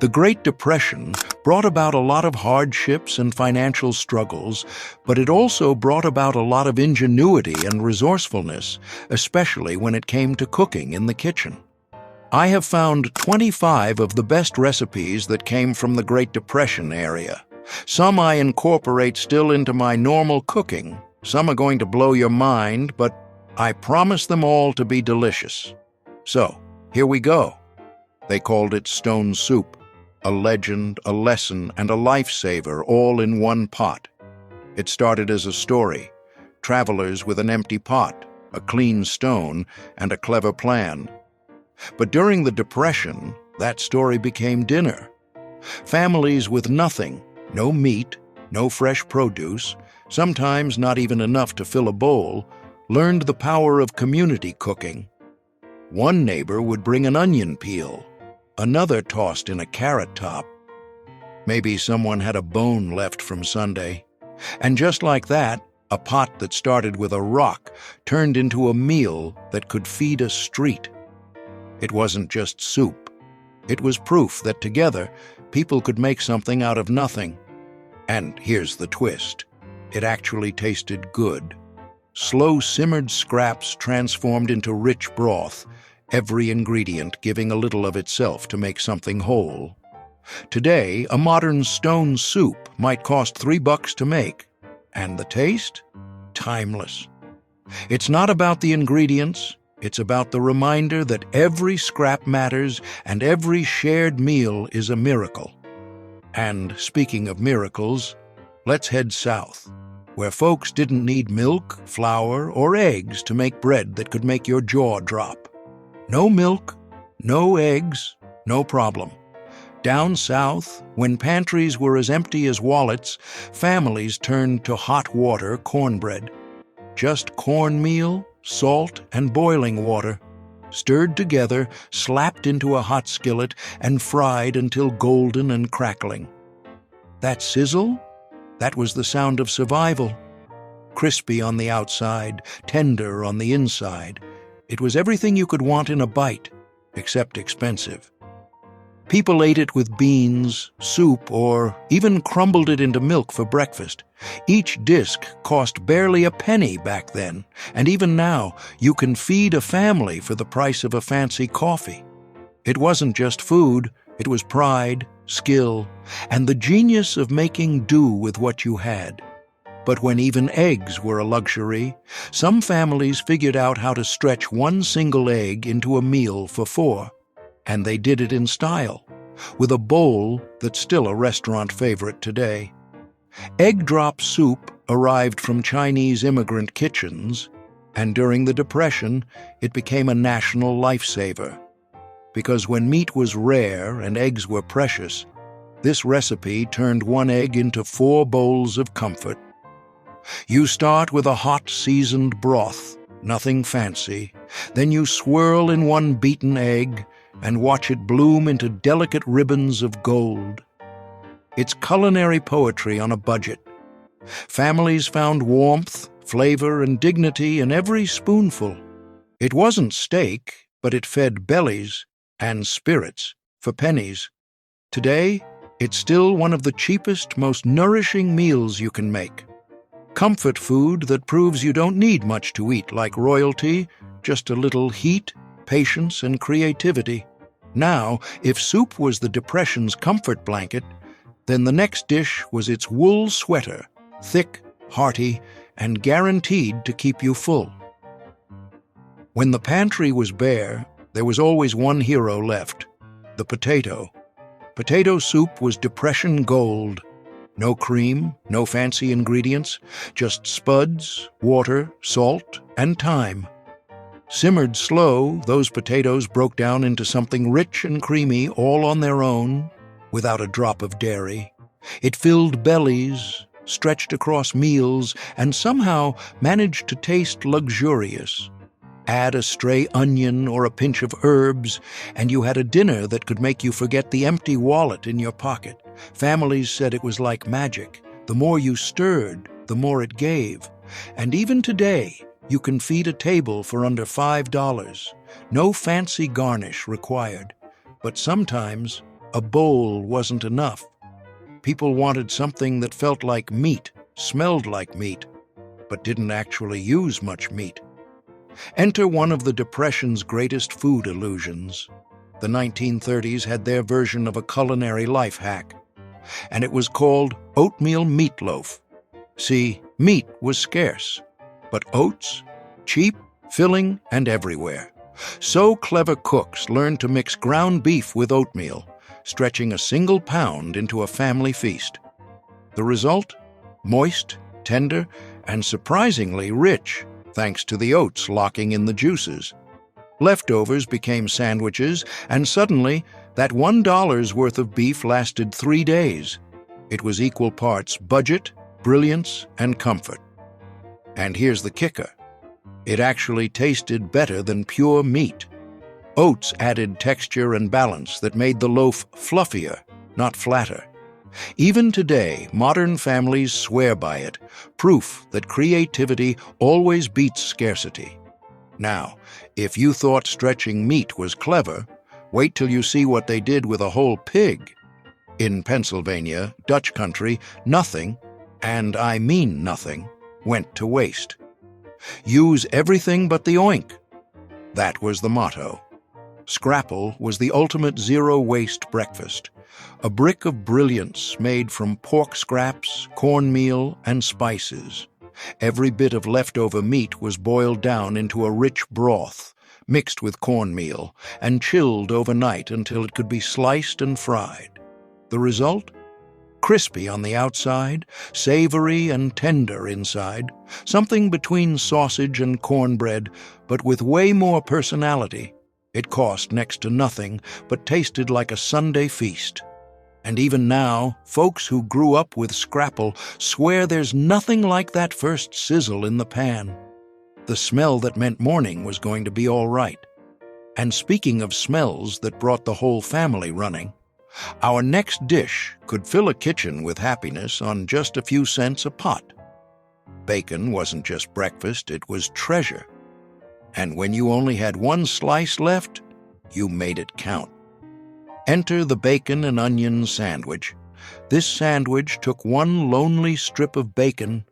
The Great Depression brought about a lot of hardships and financial struggles, but it also brought about a lot of ingenuity and resourcefulness, especially when it came to cooking in the kitchen. I have found 25 of the best recipes that came from the Great Depression area. Some I incorporate still into my normal cooking. Some are going to blow your mind, but I promise them all to be delicious. So, here we go. They called it stone soup. A legend, a lesson, and a lifesaver all in one pot. It started as a story. Travelers with an empty pot, a clean stone, and a clever plan. But during the Depression, that story became dinner. Families with nothing, no meat, no fresh produce, sometimes not even enough to fill a bowl, learned the power of community cooking. One neighbor would bring an onion peel, another tossed in a carrot top. Maybe someone had a bone left from Sunday. And just like that, a pot that started with a rock turned into a meal that could feed a street. It wasn't just soup. It was proof that together, people could make something out of nothing. And here's the twist. It actually tasted good. Slow simmered scraps transformed into rich broth, every ingredient giving a little of itself to make something whole. Today, a modern stone soup might cost $3 to make. And the taste? Timeless. It's not about the ingredients, it's about the reminder that every scrap matters and every shared meal is a miracle. And speaking of miracles, let's head south, where folks didn't need milk, flour, or eggs to make bread that could make your jaw drop. No milk, no eggs, no problem. Down south, when pantries were as empty as wallets, families turned to hot water cornbread. Just cornmeal, salt, and boiling water, stirred together, slapped into a hot skillet, and fried until golden and crackling. That sizzle? That was the sound of survival. Crispy on the outside, tender on the inside. It was everything you could want in a bite, except expensive. People ate it with beans, soup, or even crumbled it into milk for breakfast. Each disc cost barely a penny back then, and even now, you can feed a family for the price of a fancy coffee. It wasn't just food, it was pride, skill, and the genius of making do with what you had. But when even eggs were a luxury, some families figured out how to stretch one single egg into a meal for 4. And they did it in style, with a bowl that's still a restaurant favorite today. Egg drop soup arrived from Chinese immigrant kitchens, and during the Depression, it became a national lifesaver. Because when meat was rare and eggs were precious, this recipe turned one egg into 4 bowls of comfort. You start with a hot, seasoned broth, nothing fancy. Then you swirl in one beaten egg and watch it bloom into delicate ribbons of gold. It's culinary poetry on a budget. Families found warmth, flavor, and dignity in every spoonful. It wasn't steak, but it fed bellies and spirits for pennies. Today, it's still one of the cheapest, most nourishing meals you can make. Comfort food that proves you don't need much to eat like royalty, just a little heat, patience, and creativity. Now, if soup was the Depression's comfort blanket, then the next dish was its wool sweater, thick, hearty, and guaranteed to keep you full. When the pantry was bare, there was always one hero left, the potato. Potato soup was Depression gold. No cream, no fancy ingredients, just spuds, water, salt, and thyme. Simmered slow, those potatoes broke down into something rich and creamy all on their own, without a drop of dairy. It filled bellies, stretched across meals, and somehow managed to taste luxurious. Add a stray onion or a pinch of herbs, and you had a dinner that could make you forget the empty wallet in your pocket. Families said it was like magic. The more you stirred, the more it gave. And even today, you can feed a table for under $5. No fancy garnish required. But sometimes, A bowl wasn't enough. People wanted something that felt like meat, smelled like meat, but didn't actually use much meat. Enter one of the Depression's greatest food illusions. The 1930s had their version of a culinary life hack, and it was called oatmeal meatloaf. See, meat was scarce, but oats, cheap, filling, and everywhere. So clever cooks learned to mix ground beef with oatmeal, stretching a single pound into a family feast. The result? Moist, tender, and surprisingly rich, thanks to the oats locking in the juices. Leftovers became sandwiches, and suddenly, that $1 worth of beef lasted 3 days. It was equal parts budget, brilliance, and comfort. And here's the kicker. It actually tasted better than pure meat. Oats added texture and balance that made the loaf fluffier, not flatter. Even today, modern families swear by it, proof that creativity always beats scarcity. Now, if you thought stretching meat was clever, wait till you see what they did with a whole pig. In Pennsylvania, Dutch country, nothing, and I mean nothing, went to waste. Use everything but the oink. That was the motto. Scrapple was the ultimate zero-waste breakfast, a brick of brilliance made from pork scraps, cornmeal, and spices. Every bit of leftover meat was boiled down into a rich broth, mixed with cornmeal, and chilled overnight until it could be sliced and fried. The result? Crispy on the outside, savory and tender inside, something between sausage and cornbread, but with way more personality. It cost next to nothing, but tasted like a Sunday feast. And even now, folks who grew up with scrapple swear there's nothing like that first sizzle in the pan. The smell that meant morning was going to be all right. And speaking of smells that brought the whole family running, our next dish could fill a kitchen with happiness on just a few cents a pot. Bacon wasn't just breakfast, it was treasure. And when you only had one slice left, you made it count. Enter the bacon and onion sandwich. This sandwich took one lonely strip of bacon,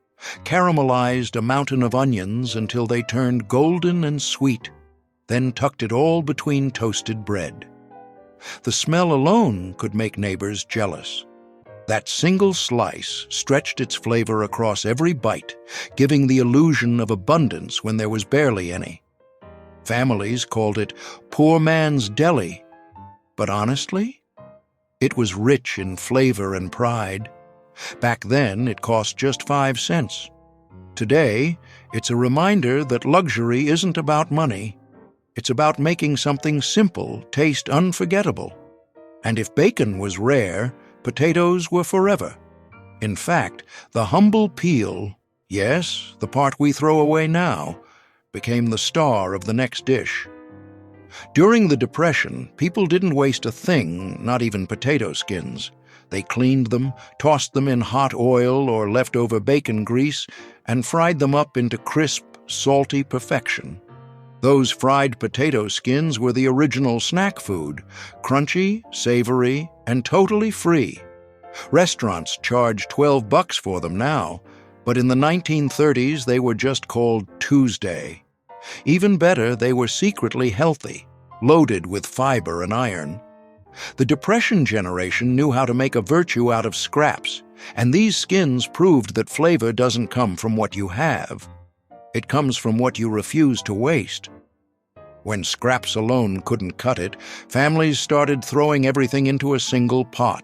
caramelized a mountain of onions until they turned golden and sweet, then tucked it all between toasted bread. The smell alone could make neighbors jealous. That single slice stretched its flavor across every bite, giving the illusion of abundance when there was barely any. Families called it poor man's deli, but honestly, it was rich in flavor and pride. Back then, it cost just 5 cents. Today, it's a reminder that luxury isn't about money. It's about making something simple taste unforgettable. And if bacon was rare, potatoes were forever. In fact, the humble peel, yes, the part we throw away now, became the star of the next dish. During the Depression, people didn't waste a thing, not even potato skins. They cleaned them, tossed them in hot oil or leftover bacon grease, and fried them up into crisp, salty perfection. Those fried potato skins were the original snack food, crunchy, savory, and totally free. Restaurants charge $12 for them now, but in the 1930s they were just called Tuesday. Even better, they were secretly healthy, loaded with fiber and iron. The Depression generation knew how to make a virtue out of scraps, and these skins proved that flavor doesn't come from what you have. It comes from what you refuse to waste. When scraps alone couldn't cut it, families started throwing everything into a single pot.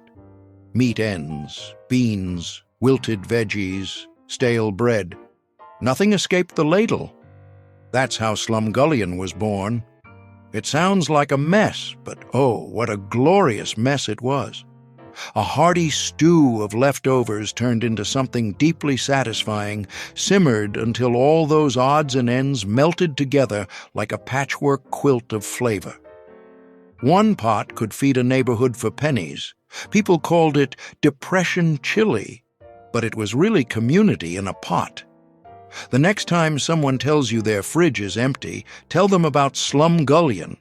Meat ends, beans, wilted veggies, stale bread. Nothing escaped the ladle. That's how Slumgullion was born. It sounds like a mess, but oh, what a glorious mess it was. A hearty stew of leftovers turned into something deeply satisfying, simmered until all those odds and ends melted together like a patchwork quilt of flavor. One pot could feed a neighborhood for pennies. People called it Depression chili, but it was really community in a pot. The next time someone tells you their fridge is empty, tell them about Slumgullion.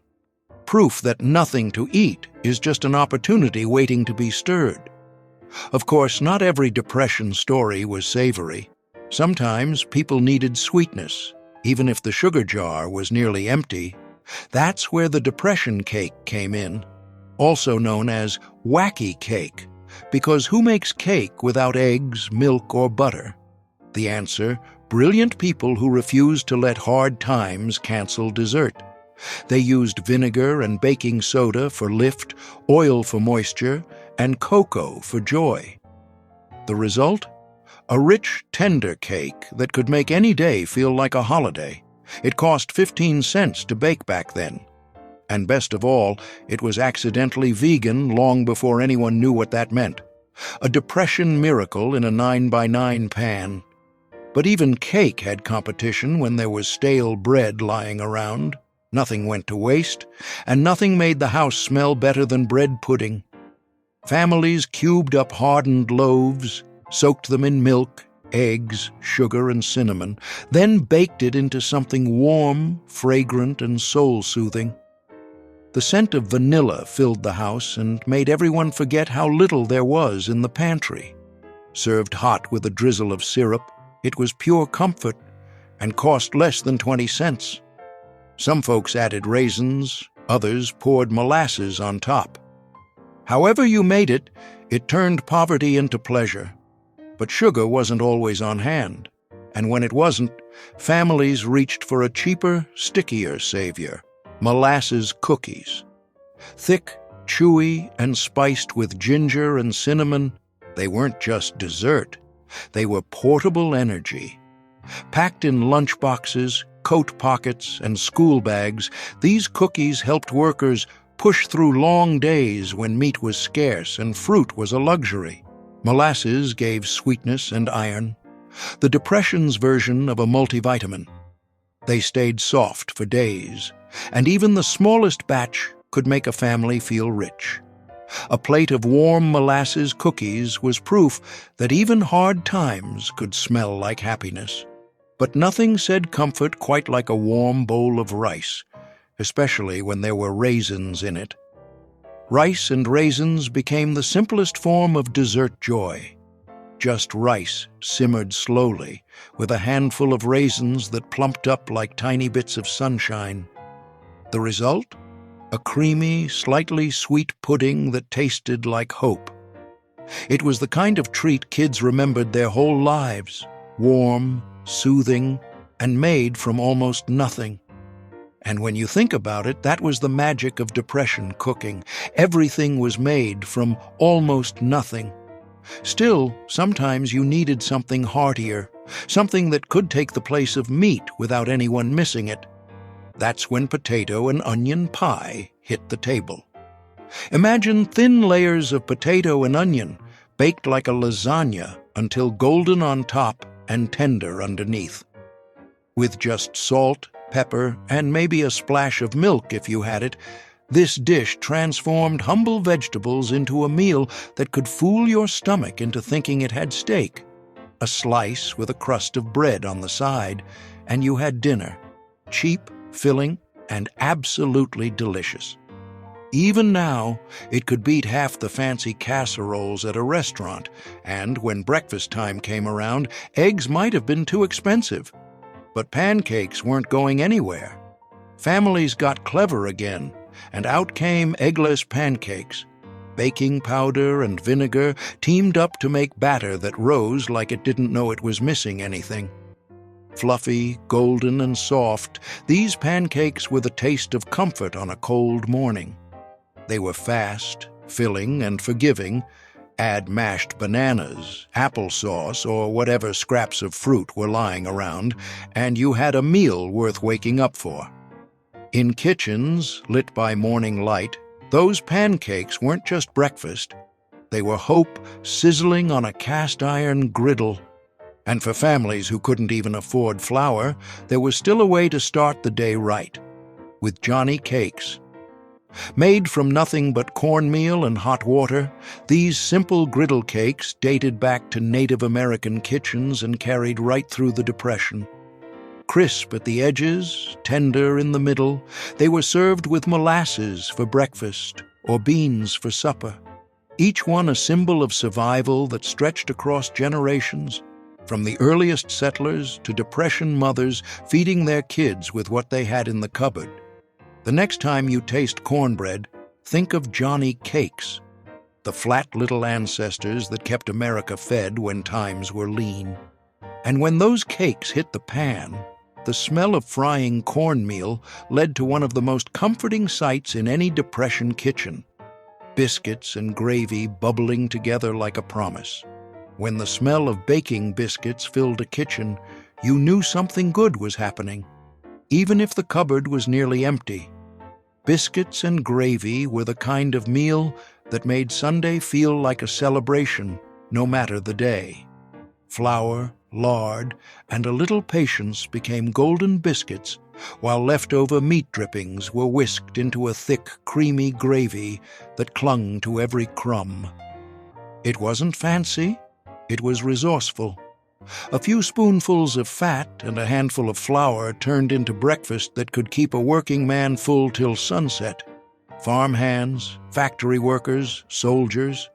proof that nothing to eat is just an opportunity waiting to be stirred. Of course, not every Depression story was savory. Sometimes people needed sweetness, even if the sugar jar was nearly empty. That's where the Depression cake came in, also known as wacky cake, because who makes cake without eggs, milk, or butter? The answer: brilliant people who refused to let hard times cancel dessert. They used vinegar and baking soda for lift, oil for moisture, and cocoa for joy. The result? A rich, tender cake that could make any day feel like a holiday. It cost 15 cents to bake back then. And best of all, it was accidentally vegan long before anyone knew what that meant. A Depression miracle in a 9x9 pan. But even cake had competition when there was stale bread lying around. Nothing went to waste, and nothing made the house smell better than bread pudding. Families cubed up hardened loaves, soaked them in milk, eggs, sugar, and cinnamon, then baked it into something warm, fragrant, and soul-soothing. The scent of vanilla filled the house and made everyone forget how little there was in the pantry. Served hot with a drizzle of syrup, it was pure comfort and cost less than 20 cents. Some folks added raisins, others poured molasses on top. However you made it, it turned poverty into pleasure. But sugar wasn't always on hand, and when it wasn't, families reached for a cheaper, stickier savior: molasses cookies. Thick, chewy, and spiced with ginger and cinnamon, they weren't just dessert. They were portable energy. Packed in lunchboxes, coat pockets, and school bags, these cookies helped workers push through long days when meat was scarce and fruit was a luxury. Molasses gave sweetness and iron, the Depression's version of a multivitamin. They stayed soft for days, and even the smallest batch could make a family feel rich. A plate of warm molasses cookies was proof that even hard times could smell like happiness. But nothing said comfort quite like a warm bowl of rice, especially when there were raisins in it. Rice and raisins became the simplest form of dessert joy. Just rice simmered slowly, with a handful of raisins that plumped up like tiny bits of sunshine. The result? A creamy, slightly sweet pudding that tasted like hope. It was the kind of treat kids remembered their whole lives: warm, soothing, and made from almost nothing. And when you think about it, that was the magic of Depression cooking. Everything was made from almost nothing. Still, sometimes you needed something heartier, something that could take the place of meat without anyone missing it. That's when potato and onion pie hit the table. Imagine thin layers of potato and onion, baked like a lasagna until golden on top and tender underneath. With just salt, pepper, and maybe a splash of milk if you had it, this dish transformed humble vegetables into a meal that could fool your stomach into thinking it had steak. A slice with a crust of bread on the side, and you had dinner. Cheap, filling, and absolutely delicious. Even now, it could beat half the fancy casseroles at a restaurant, and when breakfast time came around, eggs might have been too expensive. But pancakes weren't going anywhere. Families got clever again, and out came eggless pancakes. Baking powder and vinegar teamed up to make batter that rose like it didn't know it was missing anything. Fluffy, golden, and soft, these pancakes were the taste of comfort on a cold morning. They were fast, filling, and forgiving. Add mashed bananas, applesauce, or whatever scraps of fruit were lying around, and you had a meal worth waking up for. In kitchens, lit by morning light, those pancakes weren't just breakfast. They were hope sizzling on a cast-iron griddle. And for families who couldn't even afford flour, there was still a way to start the day right, with Johnny cakes. Made from nothing but cornmeal and hot water, these simple griddle cakes dated back to Native American kitchens and carried right through the Depression. Crisp at the edges, tender in the middle, they were served with molasses for breakfast or beans for supper, each one a symbol of survival that stretched across generations, from the earliest settlers to Depression mothers feeding their kids with what they had in the cupboard. The next time you taste cornbread, think of Johnny Cakes, the flat little ancestors that kept America fed when times were lean. And when those cakes hit the pan, the smell of frying cornmeal led to one of the most comforting sights in any Depression kitchen: biscuits and gravy bubbling together like a promise. When the smell of baking biscuits filled a kitchen, you knew something good was happening, even if the cupboard was nearly empty. Biscuits and gravy were the kind of meal that made Sunday feel like a celebration, no matter the day. Flour, lard, and a little patience became golden biscuits, while leftover meat drippings were whisked into a thick, creamy gravy that clung to every crumb. It wasn't fancy, it was resourceful. A few spoonfuls of fat and a handful of flour turned into breakfast that could keep a working man full till sunset. Farm hands, factory workers, soldiers.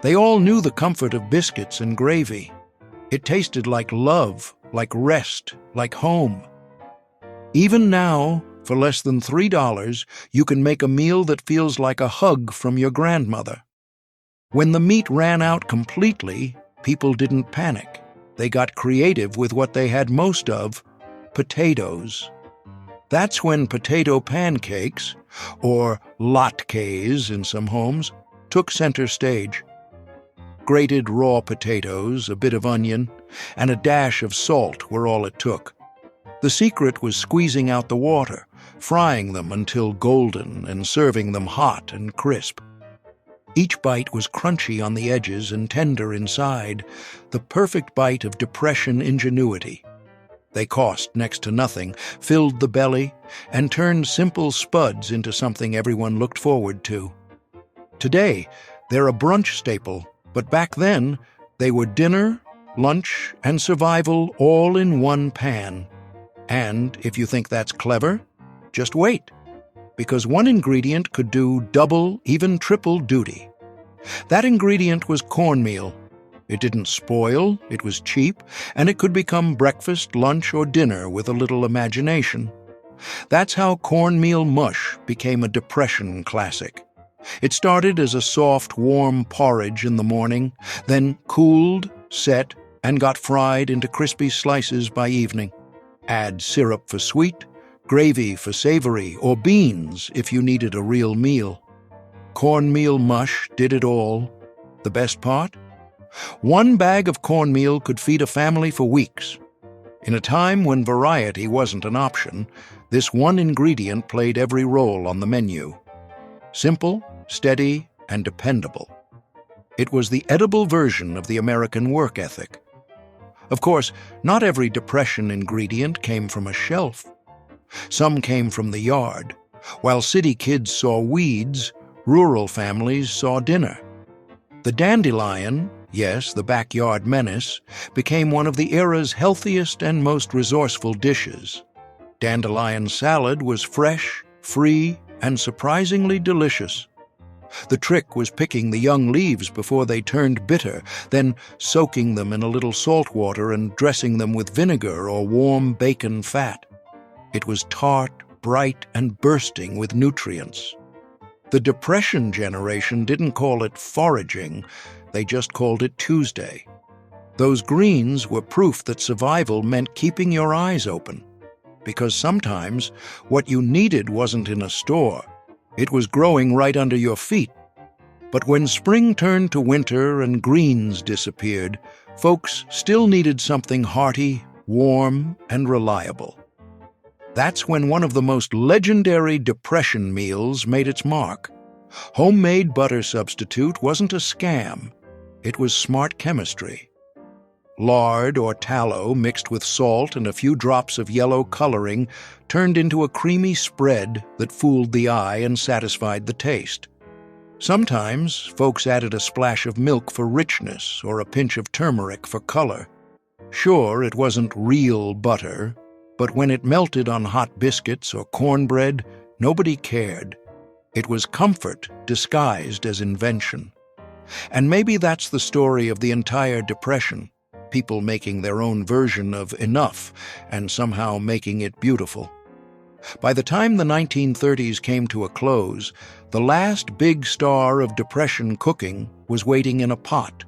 They all knew the comfort of biscuits and gravy. It tasted like love, like rest, like home. Even now, for less than $3, you can make a meal that feels like a hug from your grandmother. When the meat ran out completely, people didn't panic. They got creative with what they had most of: potatoes. That's when potato pancakes, or latkes in some homes, took center stage. Grated raw potatoes, a bit of onion, and a dash of salt were all it took. The secret was squeezing out the water, frying them until golden, and serving them hot and crisp. Each bite was crunchy on the edges and tender inside, the perfect bite of Depression ingenuity. They cost next to nothing, filled the belly, and turned simple spuds into something everyone looked forward to. Today, they're a brunch staple, but back then, they were dinner, lunch, and survival all in one pan. And if you think that's clever, just wait, because one ingredient could do double, even triple duty. That ingredient was cornmeal. It didn't spoil, it was cheap, and it could become breakfast, lunch, or dinner with a little imagination. That's how cornmeal mush became a Depression classic. It started as a soft, warm porridge in the morning, then cooled, set, and got fried into crispy slices by evening. Add syrup for sweet, gravy for savory, or beans if you needed a real meal. Cornmeal mush did it all. The best part? One bag of cornmeal could feed a family for weeks. In a time when variety wasn't an option, this one ingredient played every role on the menu. Simple, steady, and dependable. It was the edible version of the American work ethic. Of course, not every Depression ingredient came from a shelf. Some came from the yard. While city kids saw weeds, rural families saw dinner. The dandelion, yes, the backyard menace, became one of the era's healthiest and most resourceful dishes. Dandelion salad was fresh, free, and surprisingly delicious. The trick was picking the young leaves before they turned bitter, then soaking them in a little salt water and dressing them with vinegar or warm bacon fat. It was tart, bright, and bursting with nutrients. The Depression generation didn't call it foraging, they just called it Tuesday. Those greens were proof that survival meant keeping your eyes open, because sometimes what you needed wasn't in a store. It was growing right under your feet. But when spring turned to winter and greens disappeared, folks still needed something hearty, warm, and reliable. That's when one of the most legendary Depression meals made its mark. Homemade butter substitute wasn't a scam. It was smart chemistry. Lard or tallow mixed with salt and a few drops of yellow coloring turned into a creamy spread that fooled the eye and satisfied the taste. Sometimes folks added a splash of milk for richness or a pinch of turmeric for color. Sure, it wasn't real butter, But when it melted on hot biscuits or cornbread, nobody cared. It was comfort disguised as invention. And maybe that's the story of the entire Depression, people making their own version of enough and somehow making it beautiful. By the time the 1930s came to a close, the last big star of Depression cooking was waiting in a pot.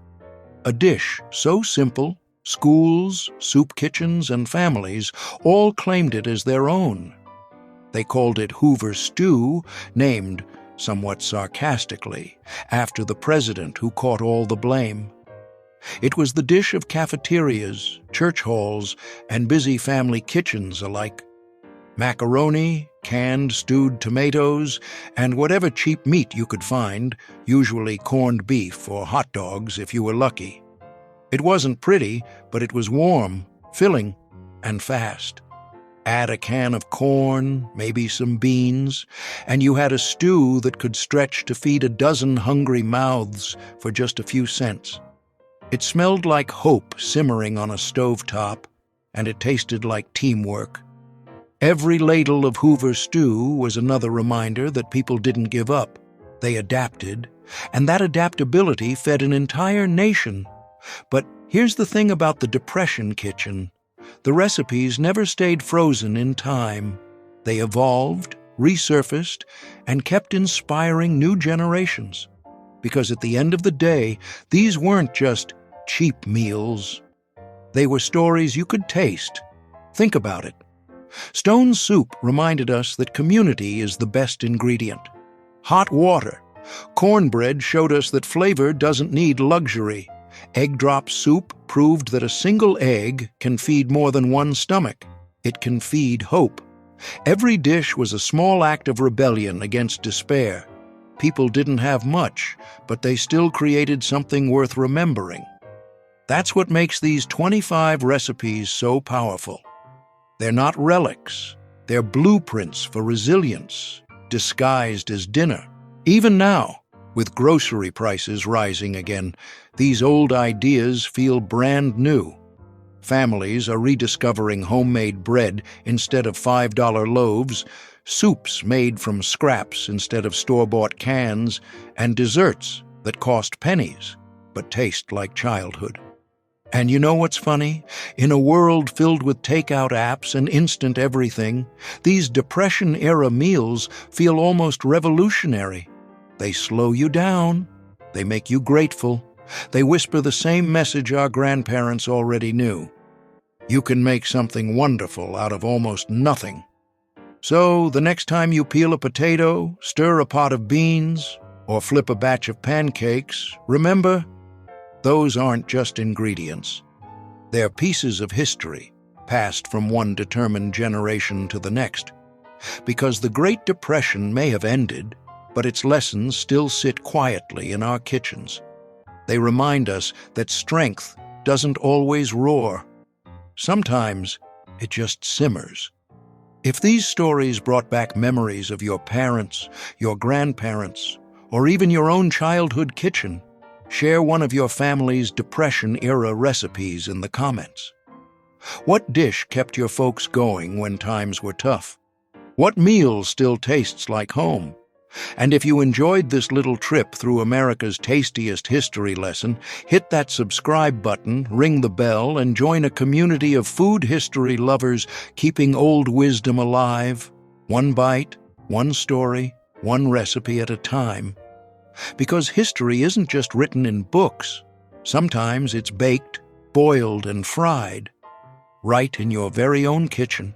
A dish so simple, schools, soup kitchens, and families all claimed it as their own. They called it Hoover stew, named, somewhat sarcastically, after the president who caught all the blame. It was the dish of cafeterias, church halls, and busy family kitchens alike. Macaroni, canned stewed tomatoes, and whatever cheap meat you could find, usually corned beef or hot dogs if you were lucky. It wasn't pretty, but it was warm, filling, and fast. Add a can of corn, maybe some beans, and you had a stew that could stretch to feed a dozen hungry mouths for just a few cents. It smelled like hope simmering on a stovetop, and it tasted like teamwork. Every ladle of Hoover stew was another reminder that people didn't give up. They adapted, and that adaptability fed an entire nation. But here's the thing about the Depression kitchen. The recipes never stayed frozen in time. They evolved, resurfaced, and kept inspiring new generations. Because at the end of the day, these weren't just cheap meals. They were stories you could taste. Think about it. Stone soup reminded us that community is the best ingredient. Hot water. Cornbread showed us that flavor doesn't need luxury. Egg drop soup proved that a single egg can feed more than one stomach. It can feed hope. Every dish was a small act of rebellion against despair. People didn't have much, but they still created something worth remembering. That's what makes these 25 recipes so powerful. They're not relics. They're blueprints for resilience, disguised as dinner. Even now, with grocery prices rising again, these old ideas feel brand new. Families are rediscovering homemade bread instead of $5 loaves, soups made from scraps instead of store-bought cans, and desserts that cost pennies but taste like childhood. And you know what's funny? In a world filled with takeout apps and instant everything, these Depression-era meals feel almost revolutionary. They slow you down. They make you grateful. They whisper the same message our grandparents already knew. You can make something wonderful out of almost nothing. So, the next time you peel a potato, stir a pot of beans, or flip a batch of pancakes, remember, those aren't just ingredients. They're pieces of history, passed from one determined generation to the next. Because the Great Depression may have ended, but its lessons still sit quietly in our kitchens. They remind us that strength doesn't always roar. Sometimes it just simmers. If these stories brought back memories of your parents, your grandparents, or even your own childhood kitchen, share one of your family's Depression-era recipes in the comments. What dish kept your folks going when times were tough? What meal still tastes like home? And if you enjoyed this little trip through America's tastiest history lesson, hit that subscribe button, ring the bell, and join a community of food history lovers keeping old wisdom alive, one bite, one story, one recipe at a time. Because history isn't just written in books. Sometimes it's baked, boiled, and fried, right in your very own kitchen.